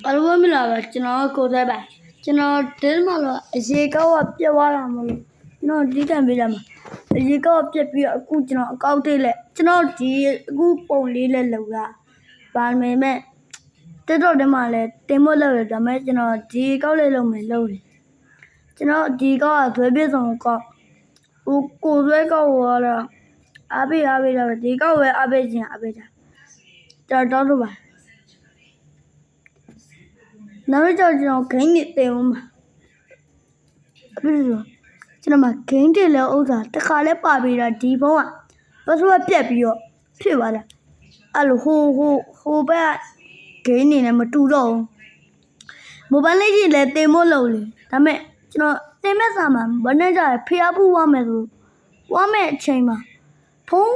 အားလုံးမင်္ဂလာပါကျွန်တော်ကိုသက်ပါကျွန်တော်ဒီမှာတော့အရေကောက်ကပြတ်သွားတာမလို့ကျွန်တော်ဒီတန်ပေးလာမှာအရေကောက်ကပြတ်ပြီးတော့အခုကျွန်တော်အကောက်တိတ်လက်ကျွန်တော်ဒီအခုပုံလေးလက်လောက်တာပါမယ်မဲ့တက်တော့ဒီမှာလဲတင်မို့လောက်ရဒါမဲ့ကျွန်တော်ဒီကောက်လေးလုံးမယ်လုံးတယ်ကျွန်တော်ဒီကောက်ကသွေးပြဆောင်ကောက်ဟိုကိုသွေးကောက်ဟောတော့အားပေးတော့ဒီကောက်ပဲအားပေးခြင်းအားပေးတာတော်တော့ပါနောက်ကျွန်တော်ဂိမ်းနေတယ်ဦးမှာပြီးတော့ကျွန်တော်မှာဂိမ်းတယ်လဲဥစ္စာတခါလဲပါပြီးတာဒီဘုံကဘာလို့ပြက်ပြီးတော့ဖြစ်သွားတာအဲ့လိုဟိုဘက်ဂိမ်းနေနဲ့မတူတော့ဘူးမိုဘိုင်းလေးကြီးလဲတင်မို့လို့လေဒါပေမဲ့ကျွန်တော်တင်မဲ့စာမှာဘယ်နဲ့ကြဖျားဖူးသွားမယ်ဆိုသွားမဲ့အချိန်မှာဖုံး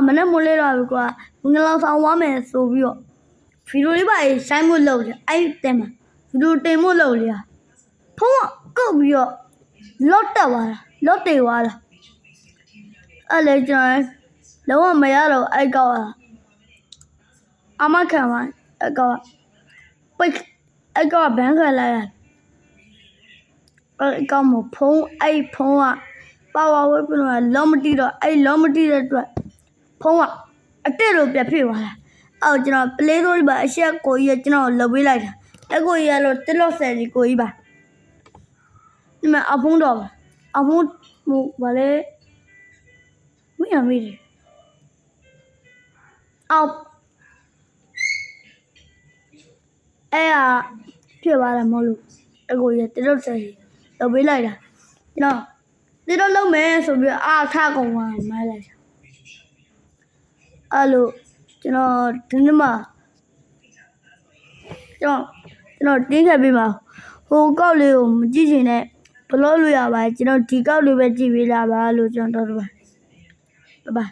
မနဲ့မိုးလေးတော့ကွာငလောင်ဆောင်သွားမယ်ဆိုပြီးတော့ဗီဒီယိုလေးပါဆိုင်မို့လို့လေအဲ့တင်မှာဗီဒီယိုတင်မို့လို့လေဖုံးကုတ်ပြီးတော့လော့တက်သွားတာလော့တေသွားတာအဲ့လေကျွန်တော်လုံးဝမရတော့အဲ့ကောက်အမခံပါအဲ့ကောက်ပိတ်အဲ့ကောက်ဘန်းခံလိုက်ရအဲ့ကောက်မဖုံးအဲ့ဖုံးကပါဝါဝဲပြလို့လောမတီတော့အဲ့လောမတီတဲ့အတွက်ဖုံးကအတက်လို့ပြဖြစ်သွားတာအော်ကျွန်တော်ပလေးစိုးပါအရှက်ကိုကြီးကျွန်တော်လှုပ်ပေးလိုက်တာအဲ့ကိုကြီးကတော့တက်လို့ဆယ်ကြီးကိုကြီးပါဒီမှာအဖုံးတော့အဖုံးဘာလဲမရမေးတယ်အော်အဲ့ဖြစ်သွားတယ်မဟုတ်လို့အကိုကြီးတက်လို့ဆယ်ကြီးလှုပ်ပေးလိုက်တာကျွန်တော်ဒီတော့လုံးမယ်ဆိုပြီးအားထကုန်သွားမိုင်းလိုက်အဲ့လိုကျွန်တော်ဒီနေ့မှကျွန်တော်တင်းခဲ့ပြီးမှဟိုကောက်လေးကိုမကြည့်ချင်နဲ့ဘလို့လို့ရပါကျွန်တော်ဒီကောက်လေးပဲကြည့်ပေးလာပါလို့ကျွန်တော်တော့ပါ